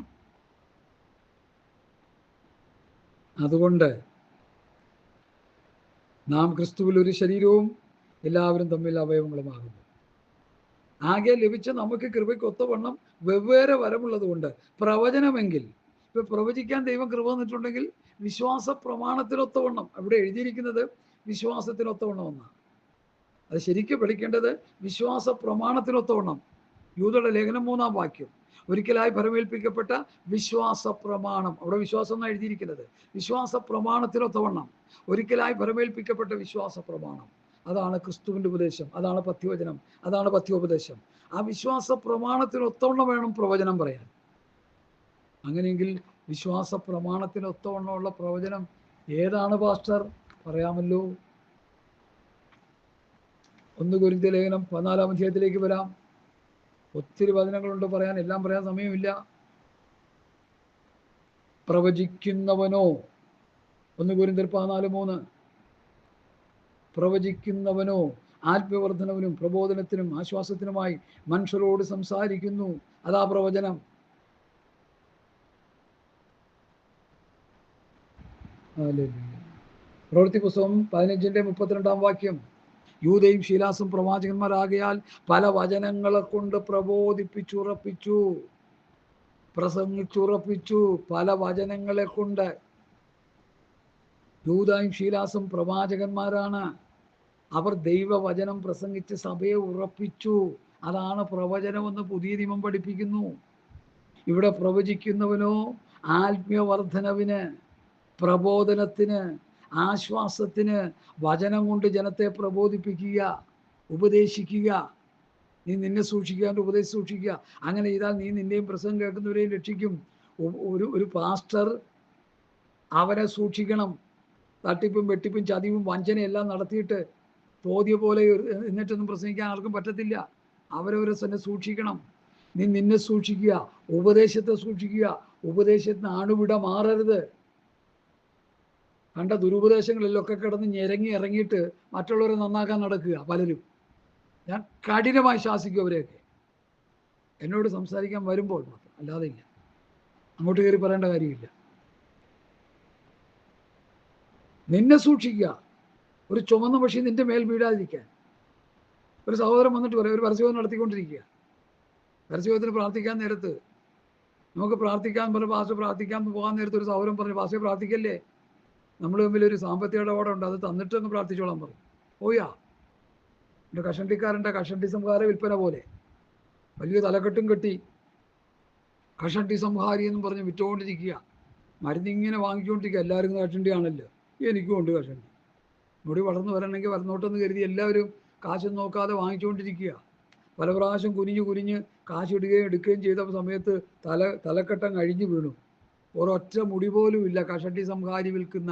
അതുകൊണ്ട് നാം ക്രിസ്തുവിൽ ഒരു ശരീരവും എല്ലാവരും തമ്മിൽ അവയവങ്ങളുമാകുന്നു. ആകെ ലഭിച്ച നമുക്ക് കൃപയ്ക്കൊത്തവണ്ണം വെവ്വേറെ വരമുള്ളത് കൊണ്ട് പ്രവചനമെങ്കിൽ, ഇപ്പം പ്രവചിക്കാൻ ദൈവം കൃപ തന്നിട്ടുണ്ടെങ്കിൽ വിശ്വാസ പ്രമാണത്തിനൊത്തവണ്ണം, അവിടെ എഴുതിയിരിക്കുന്നത് വിശ്വാസത്തിനൊത്തവണ്ണം എന്നാണ്. അത് ശരിക്കും പഠിക്കേണ്ടത് വിശ്വാസ പ്രമാണത്തിനൊത്തവണ്ണം. യൂദയുടെ ലേഖനം 3-ാം വാക്യം, ഒരിക്കലായി ഫലമേൽപ്പിക്കപ്പെട്ട വിശ്വാസ പ്രമാണം. അവിടെ വിശ്വാസം എന്നാണ് എഴുതിയിരിക്കുന്നത്. വിശ്വാസ പ്രമാണത്തിനൊത്തവണ്ണം, ഒരിക്കലായി ഫലമേൽപ്പിക്കപ്പെട്ട വിശ്വാസ പ്രമാണം. അതാണ് ക്രിസ്തുവിൻ്റെ ഉപദേശം, അതാണ് പഥ്യവചനം, അതാണ് പഥ്യോപദേശം. ആ വിശ്വാസ പ്രമാണത്തിനൊത്തവണ്ണം വേണം പ്രവചനം പറയാൻ. അങ്ങനെയെങ്കിൽ വിശ്വാസ പ്രമാണത്തിനൊത്തവണ്ണമുള്ള പ്രവചനം ഏതാണ് പാസ്റ്റർ? പറയാമല്ലോ. 1 കൊരിന്ത്യർ ലേഖനം 14-ാം അധ്യായത്തിലേക്ക് വരാം. ഒത്തിരി വചനങ്ങളുണ്ട് പറയാൻ, എല്ലാം പറയാൻ സമയമില്ല. പ്രവചിക്കുന്നവനോ, 1 കൊരിന്ത്യർ 14:3, പ്രവചിക്കുന്നവനോ ആത്മവർദ്ധനവിനും പ്രബോധനത്തിനും ആശ്വാസത്തിനുമായി മനുഷ്യരോട് സംസാരിക്കുന്നു. അതാ പ്രവചനം. പ്രവൃത്തി പുസ്തകം 15-32 വാക്യം, യൂദയും ശീലാസും പ്രവാചകന്മാരാകയാൽ പല വചനങ്ങളെ കൊണ്ട് പ്രബോധിപ്പിച്ചുറപ്പിച്ചു, പ്രസംഗിച്ചുറപ്പിച്ചു. പല വചനങ്ങളെ കൊണ്ട്. യൂദയും ശീലാസും പ്രവാചകന്മാരാണ്. അവർ ദൈവവചനം പ്രസംഗിച്ച് സഭയെ ഉറപ്പിച്ചു. അതാണ് പ്രവചനമെന്ന് പുതിയ നിയമം പഠിപ്പിക്കുന്നു. ഇവിടെ പ്രവചിക്കുന്നവനോ ആത്മീയവർദ്ധനവിന്, പ്രബോധനത്തിന്, ആശ്വാസത്തിന് വചനം കൊണ്ട് ജനത്തെ പ്രബോധിപ്പിക്കുക, ഉപദേശിക്കുക. നീ നിന്നെ സൂക്ഷിക്കുക, ഉപദേശം സൂക്ഷിക്കുക. അങ്ങനെ ചെയ്താൽ നീ നിന്നെയും പ്രസംഗം കേൾക്കുന്നവരെയും രക്ഷിക്കും. ഒരു പാസ്റ്റർ അവരെ സൂക്ഷിക്കണം. തട്ടിപ്പും വെട്ടിപ്പും ചതിവും വഞ്ചനയെല്ലാം നടത്തിയിട്ട് തോതിയ പോലെ എന്നിട്ടൊന്നും പ്രസംഗിക്കാൻ ആർക്കും പറ്റത്തില്ല. അവരവരെ തന്നെ സൂക്ഷിക്കണം. നീ നിന്നെ സൂക്ഷിക്കുക, ഉപദേശത്തെ സൂക്ഷിക്കുക. ഉപദേശത്തിന് അണുവിട മാറരുത്. കണ്ട ദുരുപദേശങ്ങളിലൊക്കെ കിടന്ന് ഞെരങ്ങി ഇറങ്ങിയിട്ട് മറ്റുള്ളവരെ നന്നാക്കാൻ നടക്കുക പലരും. ഞാൻ കഠിനമായി ശാസിക്കും അവരെയൊക്കെ, എന്നോട് സംസാരിക്കാൻ വരുമ്പോൾ മാത്രം, അല്ലാതെ ഇല്ല. അങ്ങോട്ട് കയറി പറയേണ്ട കാര്യമില്ല. നിന്നെ സൂക്ഷിക്കുക, ഒരു ചുമന്ന പക്ഷി നിന്റെ മേൽ വീഴാതിരിക്കാൻ. ഒരു സഹോദരൻ വന്നിട്ട് പറയും, ഒരു പരസ്യബോധം നടത്തിക്കൊണ്ടിരിക്കുക. പരസ്യബോധത്തിന് പ്രാർത്ഥിക്കാൻ നേരത്ത് നമുക്ക് പ്രാർത്ഥിക്കാൻ പറഞ്ഞ പാസ്റ്റർ പ്രാർത്ഥിക്കാൻ പോകാൻ നേരത്ത് ഒരു സഹോദരൻ പറഞ്ഞു, പാസ്റ്റർ പ്രാർത്ഥിക്കല്ലേ, നമ്മൾ തമ്മിൽ ഒരു സാമ്പത്തിക ഇടപാടുണ്ട്, അത് തന്നിട്ടൊന്ന് പ്രാർത്ഥിച്ചോളാൻ പറഞ്ഞു. പോയാ എൻ്റെ കഷണ്ടിക്കാരൻ്റെ കഷണ്ടി സംഹാര വിൽപ്പന പോലെ വലിയ തലക്കെട്ടും കെട്ടി കഷണ്ടി സംഹാരി എന്നും പറഞ്ഞ് വിറ്റുകൊണ്ടിരിക്കുക. മരുന്നിങ്ങനെ വാങ്ങിച്ചുകൊണ്ടിരിക്കുക. എല്ലാവരും കഷണ്ടിയാണല്ലോ, എനിക്കും ഉണ്ട് കഷണ്ടി. മുടി വളർന്നു വരണമെങ്കിൽ വരണോട്ടെന്ന് കരുതി എല്ലാവരും കാശും നോക്കാതെ വാങ്ങിച്ചുകൊണ്ടിരിക്കുക. പല പ്രാവശ്യം കുനിഞ്ഞ് കാശ് ഇടുകയും എടുക്കുകയും ചെയ്ത സമയത്ത് തലക്കെട്ടം കഴിഞ്ഞു വീണു. ഒരൊറ്റ മുടി പോലും ഇല്ല. കഷണ്ടി സംഹാരി വിൽക്കുന്ന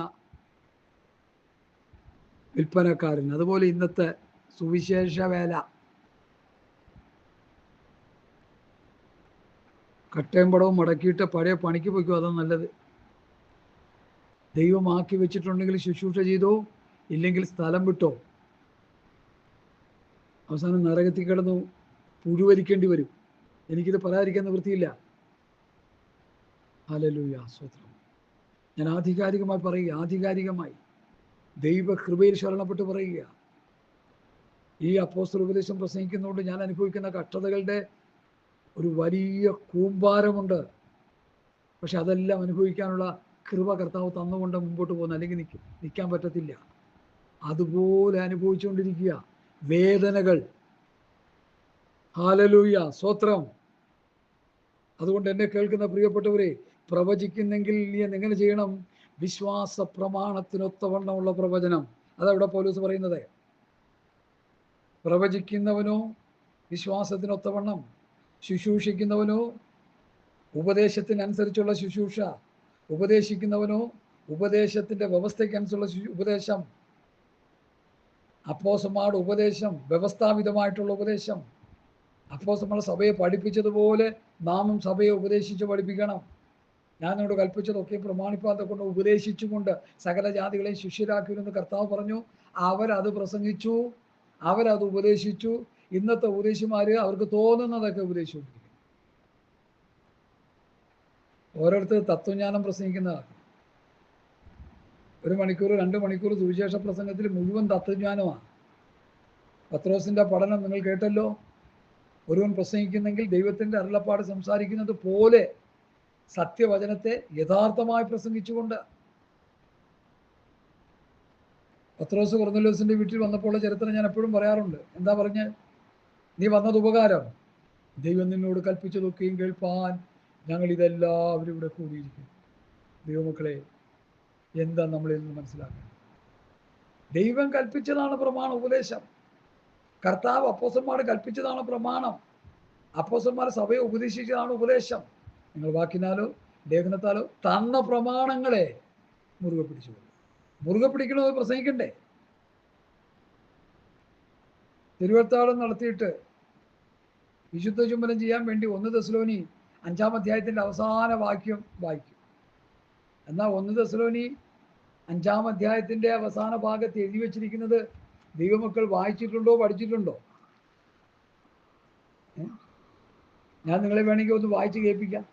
വിൽപ്പനക്കാരൻ. അതുപോലെ ഇന്നത്തെ സുവിശേഷ വേല, കട്ടയും പടവും മടക്കിയിട്ട് പഴയ പണിക്ക് പോയിക്കോ, അതാ നല്ലത്. ദൈവമാക്കി വെച്ചിട്ടുണ്ടെങ്കിൽ ശുശ്രൂഷ ചെയ്തോ, ഇല്ലെങ്കിൽ സ്ഥലം വിട്ടോ. അവസാനം നരകത്തിൽ കിടന്നു പുഴുവരിക്കേണ്ടി വരും. എനിക്കിത് പറയാതിരിക്കാൻ നിവൃത്തിയില്ല. ഹല്ലേലൂയ, സ്തോത്രം. ഞാൻ ആധികാരികമായി പറയുക, ആധികാരികമായി ദൈവകൃപയിൽ ശരണപ്പെട്ട് പറയുക. ഈ അപ്പോസ്തല ഉപദേശം പ്രസംഗിക്കുന്നതുകൊണ്ട് ഞാൻ അനുഭവിക്കുന്ന കഷ്ടതകളുടെ ഒരു വലിയ കൂമ്പാരമുണ്ട്. പക്ഷെ അതെല്ലാം അനുഭവിക്കാനുള്ള കൃപ കർത്താവ് തന്നുകൊണ്ട് മുമ്പോട്ട് പോകുന്നു. അല്ലെങ്കിൽ നിൽക്കാൻ പറ്റത്തില്ല. അതുപോലെ അനുഭവിച്ചുകൊണ്ടിരിക്കുക വേദനകൾ. ഹല്ലേലൂയ, സ്തോത്രം. അതുകൊണ്ട് എന്നെ കേൾക്കുന്ന പ്രിയപ്പെട്ടവരെ, പ്രവചിക്കുന്നെങ്കിൽ നീ എങ്ങനെ ചെയ്യണം? വിശ്വാസ പ്രമാണത്തിനൊത്തവണ്ണമുള്ള പ്രവചനം. അതവിടെ പൗലോസ് പറയുന്നത്. പ്രവചിക്കുന്നവനോ വിശ്വാസത്തിനൊത്തവണ്ണം, ശുശ്രൂഷിക്കുന്നവനോ ഉപദേശത്തിനനുസരിച്ചുള്ള ശുശ്രൂഷ, ഉപദേശിക്കുന്നവനോ ഉപദേശത്തിൻ്റെ വ്യവസ്ഥയ്ക്കനുസരിച്ചുള്ള ഉപദേശം, അപ്പോസ്തലന്മാരുടെ ഉപദേശം വ്യവസ്ഥാപിതമായിട്ടുള്ള ഉപദേശം. അപ്പോസ്തലന്മാർ സഭയെ പഠിപ്പിച്ചതുപോലെ നാമും സഭയെ ഉപദേശിച്ച് പഠിപ്പിക്കണം. ഞാൻ നിന്നോട് കൽപ്പിച്ചതൊക്കെ പ്രമാണിപ്പാതെ കൊണ്ട് ഉപദേശിച്ചുകൊണ്ട് സകല ജാതികളെയും ശിഷ്യരാക്കിയിരുന്ന് കർത്താവ് പറഞ്ഞു. അവരത് പ്രസംഗിച്ചു, അവരത് ഉപദേശിച്ചു. ഇന്നത്തെ ഉപദേശിമാർ അവർക്ക് തോന്നുന്നതൊക്കെ ഉപദേശിച്ചുകൊണ്ടിരിക്കും. ഓരോരുത്തർ തത്വജ്ഞാനം പ്രസംഗിക്കുന്നതാണ്. 1 മണിക്കൂർ 2 മണിക്കൂർ സുവിശേഷ പ്രസംഗത്തിൽ മുഴുവൻ തത്വജ്ഞാനമാണ്. പത്രോസിന്റെ പഠനം നിങ്ങൾ കേട്ടല്ലോ. ഒരുവൻ പ്രസംഗിക്കുന്നെങ്കിൽ ദൈവത്തിന്റെ അരുളപ്പാട് സംസാരിക്കുന്നത് പോലെ സത്യവചനത്തെ യഥാർത്ഥമായി പ്രസംഗിച്ചുകൊണ്ട്. പത്രോസ് കൊർന്നല്യോസിന്റെ വീട്ടിൽ വന്നപ്പോൾ ചരിത്രം ഞാൻ എപ്പോഴും പറയാറുണ്ട്. എന്താ പറഞ്ഞ്? നീ വന്നത് ഉപകാരം, ദൈവം നിന്നോട് കൽപ്പിച്ചതൊക്കെയും കേൾപ്പാൻ ഞങ്ങൾ ഇതെല്ലാവരും ഇവിടെ കൂടിയിരിക്കും. ദൈവമക്കളെ, എന്താ നമ്മളിൽ നിന്ന് മനസ്സിലാക്കുന്നത്? ദൈവം കൽപ്പിച്ചതാണ് പ്രമാണം, ഉപദേശം. കർത്താവ് അപ്പോസ്തലന്മാർ കൽപ്പിച്ചതാണ് പ്രമാണം. അപ്പോസ്തലന്മാർ സഭയെ ഉപദേശിച്ചതാണ് ഉപദേശം. നിങ്ങൾ വാക്കിനാലോ ലേഖനത്താലോ തന്ന പ്രമാണങ്ങളെ മുറുകെ പിടിച്ചു. മുറുകെ പിടിക്കണത് പ്രസംഗിക്കണ്ടേ? തിരുവത്താഴം നടത്തിയിട്ട് വിശുദ്ധ ചുംബനം ചെയ്യാൻ വേണ്ടി 1 തെസ്സലോനി 5-ാം അധ്യായത്തിൻ്റെ അവസാന വാക്യം വായിക്കും. എന്നാൽ 1 തെസ്സലോനി 5-ാം അധ്യായത്തിൻ്റെ അവസാന ഭാഗത്ത് എഴുതി വച്ചിരിക്കുന്നത് ദൈവമക്കൾ വായിച്ചിട്ടുണ്ടോ, പഠിച്ചിട്ടുണ്ടോ? ഞാൻ നിങ്ങളെ വേണമെങ്കിൽ ഒന്ന് വായിച്ച് കേൾപ്പിക്കാം.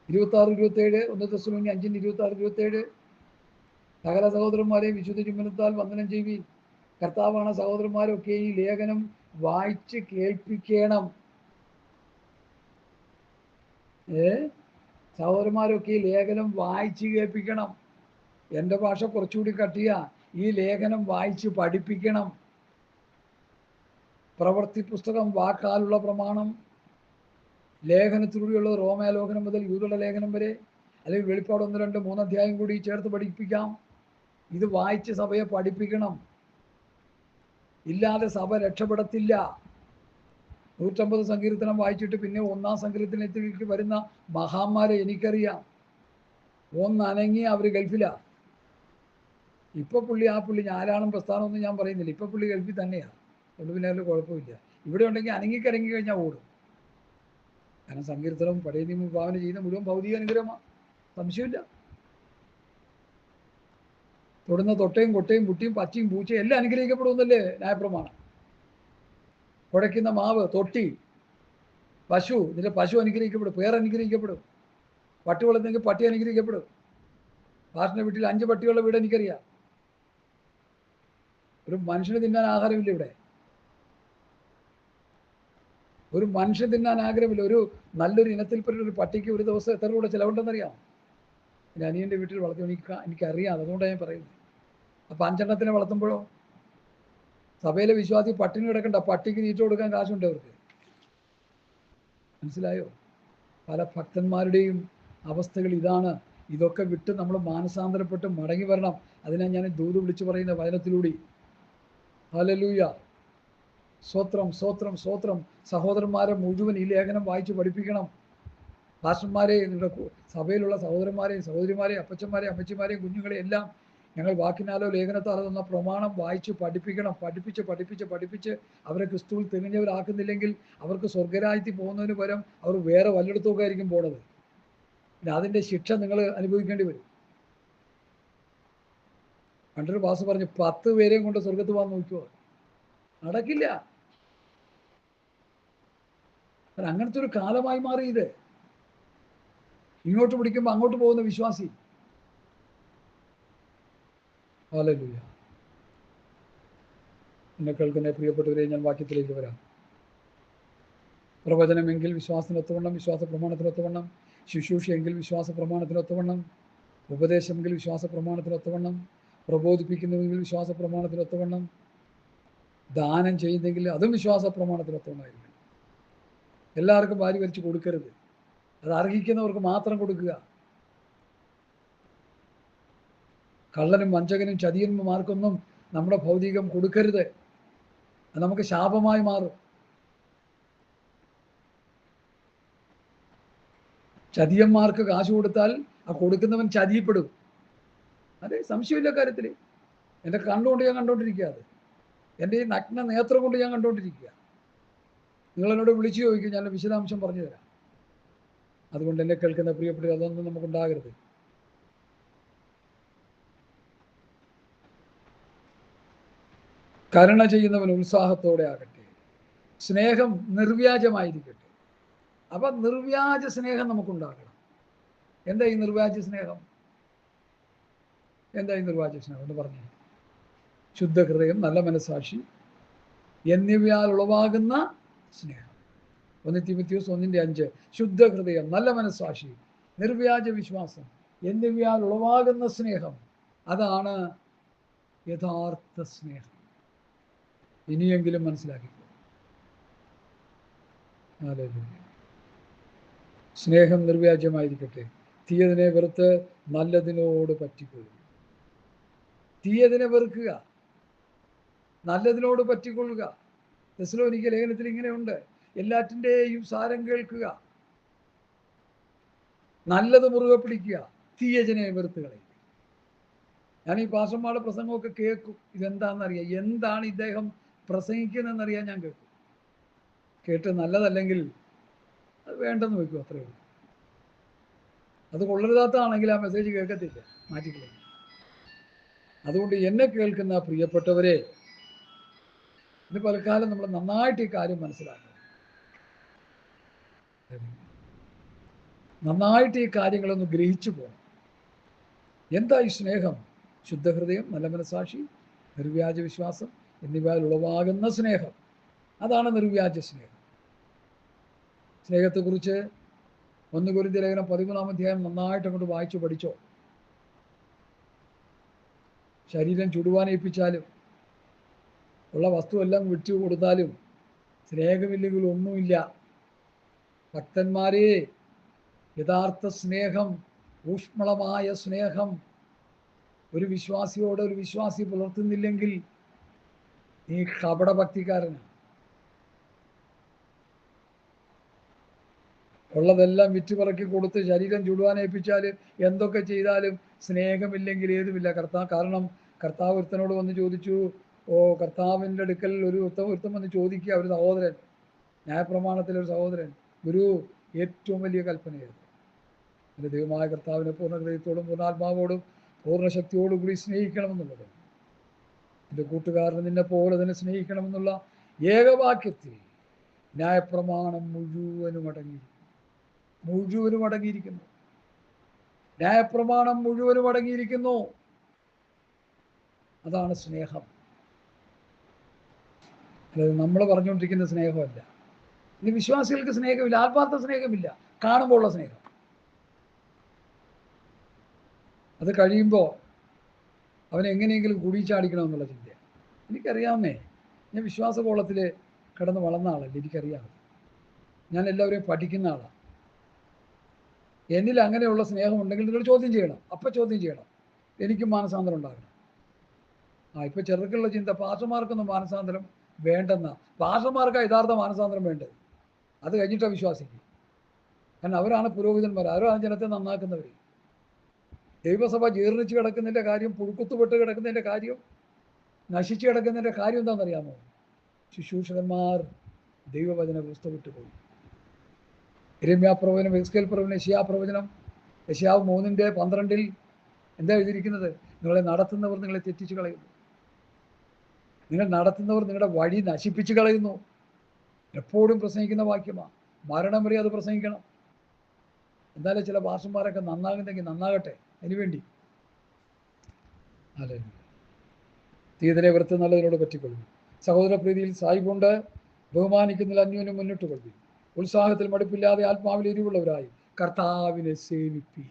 26-27, 1 തെസ്സലോനി 5:26-27. സകല സഹോദരന്മാരെയും വിശുദ്ധ ചുംബനത്താൽ വന്ദനം ചെയ്യുവിൻ. കർത്താവാണ് സഹോദരന്മാരൊക്കെ ഈ ലേഖനം വായിച്ച് കേൾപ്പിക്കണം. സഹോദരന്മാരൊക്കെ ഈ ലേഖനം വായിച്ച് കേൾപ്പിക്കണം. എൻ്റെ ഭാഷ കുറച്ചുകൂടി കട്ടിയ, ഈ ലേഖനം വായിച്ച് പഠിപ്പിക്കണം. പ്രവൃത്തി പുസ്തകം വാക്കാലുള്ള പ്രമാണം, ലേഖനത്തിലൂടെയുള്ള റോമാലേഖനം മുതൽ യൂദയുടെ ലേഖനം വരെ, അല്ലെങ്കിൽ വെളിപ്പാട് 1, 2, 3 അധ്യായം കൂടി ചേർത്ത് പഠിപ്പിക്കാം. ഇത് വായിച്ച് സഭയെ പഠിപ്പിക്കണം. ഇല്ലാതെ സഭ രക്ഷപ്പെടത്തില്ല. 150 സങ്കീർത്തനം വായിച്ചിട്ട് പിന്നെ 1-ാം സങ്കീർത്തനത്തിലേക്ക് വരുന്ന മഹാന്മാരെ എനിക്കറിയാം. ഒന്നനങ്ങി അവർ ഗൾഫിലാ. ഇപ്പൊ പുള്ളി ഞാനാളും പ്രസ്ഥാനമൊന്നും ഞാൻ പറയുന്നില്ല. ഇപ്പൊ പുള്ളി ഗൾഫിൽ തന്നെയാണ്. അതുകൊണ്ട് പിന്നെ അതിൽ കുഴപ്പമില്ല. ഇവിടെ ഉണ്ടെങ്കിൽ അനങ്ങിക്കരങ്ങി കഴിഞ്ഞാൽ ഓടും. കാരണം സങ്കീർത്തനവും പഴയ നിയമ വിഭാവന ചെയ്യുന്ന മുഴുവൻ ഭൗതിക അനുഗ്രഹമാണ്, സംശയമില്ല. തൊടുന്ന തൊട്ടയും കൊട്ടയും കുട്ടിയും പച്ചയും പൂച്ചയും എല്ലാം അനുഗ്രഹിക്കപ്പെടുമെന്നല്ലേ ന്യായപ്രമാണം. കുഴയ്ക്കുന്ന മാവ്, തൊട്ടി, പശു, ഇതിൻ്റെ പശു അനുഗ്രഹിക്കപ്പെടും, പേർ അനുഗ്രഹിക്കപ്പെടും. പട്ടി വളർന്നെങ്കിൽ പട്ടി അനുഗ്രഹിക്കപ്പെടും. പാഷന്റെ വീട്ടിൽ 5 പട്ടികളുടെ വീട് എനിക്കറിയാം. ഒരു മനുഷ്യന് തിന്നാൻ ആഹാരമില്ല ഇവിടെ. ഒരു മനുഷ്യൻ തിന്നാൻ ആഗ്രഹമില്ല. ഒരു നല്ലൊരു ഇനത്തിൽപ്പെട്ട ഒരു പട്ടിക്ക് ഒരു ദിവസം എത്ര രൂപ ചിലവുണ്ടെന്നറിയാം. എൻ്റെ അനിയൻ്റെ വീട്ടിൽ വളർത്തും, എനിക്കറിയാം. അതുകൊണ്ടാണ് ഞാൻ പറയുന്നത്. അപ്പം 5 എണ്ണത്തിനെ വളർത്തുമ്പോഴോ സഭയിലെ വിശ്വാസി പട്ടിണി കിടക്കണ്ട, പട്ടിക്ക് തീറ്റ കൊടുക്കാൻ കാശുണ്ട് അവർക്ക്. മനസ്സിലായോ? പല ഭക്തന്മാരുടെയും അവസ്ഥകൾ ഇതാണ്. ഇതൊക്കെ വിട്ട് നമ്മൾ മാനസാന്തരപ്പെട്ട് മടങ്ങി വരണം. അതിനാ ഞാൻ ദൂത് വിളിച്ചു പറയുന്ന വചനത്തിലൂടെ. ഹല്ലേലൂയ, സ്തോത്രം, സ്തോത്രം, സ്തോത്രം. സഹോദരന്മാരെ മുഴുവൻ ഈ ലേഖനം വായിച്ച് പഠിപ്പിക്കണം. പാസ്റ്റർമാരെ, നിങ്ങളുടെ സഭയിലുള്ള സഹോദരന്മാരെയും സഹോദരിമാരെയും അപ്പച്ചന്മാരെയും അമ്മച്ചിമാരെയും കുഞ്ഞുങ്ങളെയും എല്ലാം ഞങ്ങൾ വാക്കിനാലോ ലേഖനത്താലോ തന്ന പ്രമാണം വായിച്ച് പഠിപ്പിക്കണം. പഠിപ്പിച്ച് അവരെ ക്രിസ്തുവിൽ തികഞ്ഞവരാക്കുന്നില്ലെങ്കിൽ അവർക്ക് സ്വർഗരാജ്യത്തിൽ പോകുന്നതിന് പകരം അവർ വേറെ വല്ലയിടത്തൊക്കെ ആയിരിക്കും പോണത്. പിന്നെ അതിൻ്റെ ശിക്ഷ നിങ്ങൾ അനുഭവിക്കേണ്ടി വരും. പണ്ടൊരു പാസ് പറഞ്ഞു 10 പേരെയും കൊണ്ട് സ്വർഗത്ത് പോകാൻ നോക്കുമോ? നടക്കില്ല. അങ്ങനത്തെ ഒരു കാലമായി മാറി ഇത്. ഇങ്ങോട്ട് പിടിക്കുമ്പോൾ അങ്ങോട്ട് പോകുന്ന വിശ്വാസി. ഹല്ലേലൂയ. എന്നെ കേൾക്കുന്ന പ്രിയപ്പെട്ടവരെ, ഞാൻ വാക്യത്തിലേക്ക് വരാം. പ്രവചനമെങ്കിൽ വിശ്വാസത്തിനൊത്തവണ്ണം, വിശ്വാസ പ്രമാണത്തിനൊത്തവണ്ണം. ശുശ്രൂഷയെങ്കിൽ വിശ്വാസ പ്രമാണത്തിനൊത്തവണ്ണം. ഉപദേശമെങ്കിൽ വിശ്വാസ പ്രമാണത്തിനൊത്തവണ്ണം. പ്രബോധിപ്പിക്കുന്നുവെങ്കിൽ വിശ്വാസ പ്രമാണത്തിനൊത്തവണ്ണം. ദാനം ചെയ്യുന്നെങ്കിൽ അതും വിശ്വാസ പ്രമാണത്തിനൊത്തവണ്ണമായിരിക്കും. എല്ലാവർക്കും വാരി വലിച്ച് കൊടുക്കരുത്. അത് അർഹിക്കുന്നവർക്ക് മാത്രം കൊടുക്കുക. കള്ളനും വഞ്ചകനും ചതിയന്മാർക്കൊന്നും നമ്മുടെ ഭൗതികം കൊടുക്കരുത്. അത് നമുക്ക് ശാപമായി മാറും. ചതിയന്മാർക്ക് കാശ് കൊടുത്താൽ ആ കൊടുക്കുന്നവൻ ചതിയപ്പെടും. അതെ, സംശയമില്ല കാര്യത്തിൽ. എൻ്റെ കണ്ണുകൊണ്ട് ഞാൻ കണ്ടുകൊണ്ടിരിക്കുക. അത് എൻ്റെ ഈ നഗ്ന നേത്രം കൊണ്ട് ഞാൻ കണ്ടുകൊണ്ടിരിക്കുക. നിങ്ങളെന്നോട് വിളിച്ചു ചോദിക്കും, ഞാൻ വിശദാംശം പറഞ്ഞു തരാം. അതുകൊണ്ട് എന്നെ കേൾക്കുന്ന പ്രിയപ്പെട്ടവർ, അതൊന്നും നമുക്കുണ്ടാകരുത്. കരുണ ചെയ്യുന്നവൻ ഉത്സാഹത്തോടെ ആകട്ടെ. സ്നേഹം നിർവ്യാജമായിരിക്കട്ടെ. അപ്പം നിർവ്യാജ സ്നേഹം നമുക്കുണ്ടാകണം. എന്താ ഈ നിർവ്യാജ സ്നേഹം? എന്താ ഈ നിർവ്യാജ സ്നേഹം എന്ന് പറഞ്ഞു? ശുദ്ധ ഹൃദയം, നല്ല മനസ്സാക്ഷി എന്നിവയാൽ ഉളവാകുന്ന സ്നേഹം. 1 തിമോഥെയോസ് 1:5. ശുദ്ധ ഹൃദയം, നല്ല മനസ്സാക്ഷി, നിർവ്യാജ വിശ്വാസം എന്നിവയാൽ ഉളവാകുന്ന സ്നേഹം, അതാണ് യഥാർത്ഥ സ്നേഹം. ഇനിയെങ്കിലും മനസ്സിലാക്കിക്കോ. സ്നേഹം നിർവ്യാജമായിരിക്കട്ടെ. തീയതിനെ വെറുത്ത് നല്ലതിനോട് പറ്റിക്കൊള്ളുക. തീയതിനെ വെറുക്കുക, നല്ലതിനോട് പറ്റിക്കൊള്ളുക. തെസ്സലോനിക്ക ലേഖനത്തിൽ ഇങ്ങനെയുണ്ട്: എല്ലാറ്റിൻ്റെയും സാരം കേൾക്കുക, നല്ലത് മുറുകെ പിടിക്കുക, തീയതിനെ വെറുത്ത് കളയുക. ഞാൻ ഈ പാസ്റ്റർമാരുടെ പ്രസംഗമൊക്കെ കേൾക്കും. ഇതെന്താണെന്നറിയാം, എന്താണ് ഇദ്ദേഹം പ്രസംഗിക്കുന്നതെന്നറിയാൻ ഞാൻ കേൾക്കും. കേട്ട് നല്ലതല്ലെങ്കിൽ അത് വേണ്ടെന്ന് വയ്ക്കും, അത്രയേ ഉള്ളൂ. അത് കൊള്ളരുതാത്തതാണെങ്കിൽ ആ മെസ്സേജ് കേൾക്കത്തില്ല, മാറ്റിക്കളയും. അതുകൊണ്ട് എന്നെ കേൾക്കുന്ന പ്രിയപ്പെട്ടവരെ, ഇത് പലക്കാലം നമ്മൾ നന്നായിട്ട് ഈ കാര്യം മനസ്സിലാക്കണം. നന്നായിട്ട് ഈ കാര്യങ്ങളൊന്ന് ഗ്രഹിച്ചു പോകണം. എന്താ ഈ സ്നേഹം? ശുദ്ധഹൃദയം, നല്ല മനസ്സാക്ഷി, നിർവ്യാജ വിശ്വാസം എന്നിവയാൽ ഉളവാകുന്ന സ്നേഹം, അതാണ് നിർവ്യാജ സ്നേഹം. സ്നേഹത്തെക്കുറിച്ച് 1 കൊരിന്ത്യർ ലേഖനം 13-ാം അധ്യായം നന്നായിട്ട് അങ്ങോട്ട് വായിച്ചു പഠിച്ചോ. ശരീരം ചുടുവാനേൽപ്പിച്ചാലും ഉള്ള വസ്തുവെല്ലാം വിറ്റു കൊടുത്താലും സ്നേഹമില്ലെങ്കിൽ ഒന്നുമില്ല. ഭക്തന്മാരെ, യഥാർത്ഥ സ്നേഹം, ഊഷ്മളമായ സ്നേഹം ഒരു വിശ്വാസിയോട് ഒരു വിശ്വാസി പുലർത്തുന്നില്ലെങ്കിൽ നീ കപടഭക്തിക്കാരനാണ്. ഉള്ളതെല്ലാം വിറ്റുപറക്കി കൊടുത്ത് ശരീരം ചുടുവാനേൽപ്പിച്ചാൽ എന്തൊക്കെ ചെയ്താലും സ്നേഹമില്ലെങ്കിൽ ഏതുമില്ല. കാരണം കർത്താവ് ഒരുത്തനോട് വന്ന് ചോദിച്ചു, കർത്താവിൻ്റെ അടുക്കൽ ഒരുത്തം വന്ന് ചോദിക്കുക, ഒരു സഹോദരൻ, ന്യായപ്രമാണത്തിലൊരു സഹോദരൻ, ഗുരു, ഏറ്റവും വലിയ കൽപ്പനയായിരുന്നു എൻ്റെ ദൈവമായ കർത്താവിനെ പൂർണ്ണ ഹൃദയത്തോടും പൂർണ്ണാത്മാവോടും പൂർണ്ണ ശക്തിയോടും കൂടി സ്നേഹിക്കണമെന്നുള്ളത്, എൻ്റെ കൂട്ടുകാരനെ നിന്നെ പോലെ തന്നെ സ്നേഹിക്കണമെന്നുള്ള ഏകവാക്യത്തിൽ ന്യായപ്രമാണം മുഴുവനും അടങ്ങിയിരിക്കുന്നു. ന്യായപ്രമാണം മുഴുവനും അടങ്ങിയിരിക്കുന്നു. അതാണ് സ്നേഹം. അതായത് നമ്മൾ പറഞ്ഞുകൊണ്ടിരിക്കുന്ന സ്നേഹമല്ല. ഇനി വിശ്വാസികൾക്ക് സ്നേഹമില്ല, ആത്മാർത്ഥ സ്നേഹമില്ല, കാണുമ്പോൾ ഉള്ള സ്നേഹം. അത് കഴിയുമ്പോൾ അവൻ എങ്ങനെയെങ്കിലും കുടിച്ചാടിക്കണമെന്നുള്ള ചിന്ത. എനിക്കറിയാമേ, ഞാൻ വിശ്വാസകോളത്തിൽ കിടന്ന് വളർന്ന ആളല്ല, എനിക്കറിയാം. ഞാൻ എല്ലാവരെയും പഠിക്കുന്ന ആളാണ്. എന്നിൽ അങ്ങനെയുള്ള സ്നേഹം ഉണ്ടെങ്കിൽ നിങ്ങൾ ചോദ്യം ചെയ്യണം. അപ്പം ചോദ്യം ചെയ്യണം, എനിക്കും മാനസാന്തരം ഉണ്ടാകണം. ഇപ്പം ചെറുക്കുള്ള ചിന്ത, പാസ്റ്റർമാർക്കൊന്നും മാനസാന്തരം വേണ്ടെന്ന. പാസ്റ്റർമാർക്കാണ് യഥാർത്ഥ മാനസാന്തരം വേണ്ടത്. അത് കഴിഞ്ഞിട്ടാണ് വിശ്വാസിക്ക്. കാരണം അവരാണ് പുരോഹിതന്മാർ, അവരാണ് ജനത്തെ നന്നാക്കുന്നവർ. ദൈവസഭ ജീർണിച്ച് കിടക്കുന്നതിൻ്റെ കാര്യം, പുഴുക്കുത്തുപെട്ട് കിടക്കുന്നതിൻ്റെ കാര്യം, നശിച്ചു കിടക്കുന്നതിൻ്റെ കാര്യം എന്താണെന്നറിയാമോ? ശുശ്രൂഷകന്മാർ ദൈവവചന വ്യവസ്ഥ വിട്ടുപോയി. യിരെമ്യാപ്രവചനം, എസ്കേൽ പ്രവചനം, യെശയ്യാപ്രവചനം, യെശയ്യാവ് 3:12 എന്താ എഴുതിയിരിക്കുന്നത്? നിങ്ങളെ നടത്തുന്നവർ നിങ്ങളെ തെറ്റിച്ച് കളയുന്നു. നിങ്ങൾ നടത്തുന്നവർ നിങ്ങളുടെ വഴി നശിപ്പിച്ച് കളയുന്നു. എപ്പോഴും പ്രസംഗിക്കുന്ന വാക്യമാണ്. മരണം വരെ അത് പ്രസംഗിക്കണം. എന്തായാലും ചില ഭാഷന്മാരൊക്കെ നന്നാകുന്നെങ്കിൽ നന്നാകട്ടെ, അതിനുവേണ്ടി. അല്ലെ, തീയതിനെ വൃത്തി നല്ലതിനോട് പറ്റിക്കൊള്ളുന്നു. സഹോദര പ്രീതിയിൽ സായികൊണ്ട് ബഹുമാനിക്കുന്നതിൽ അന്യോന്യം മുന്നിട്ട് കൊള്ളുന്നു. ഉത്സാഹത്തിൽ മടുപ്പില്ലാതെ ആത്മാവിൽ എരിവുള്ളവരായി കർത്താവിനെ സേവിപ്പി.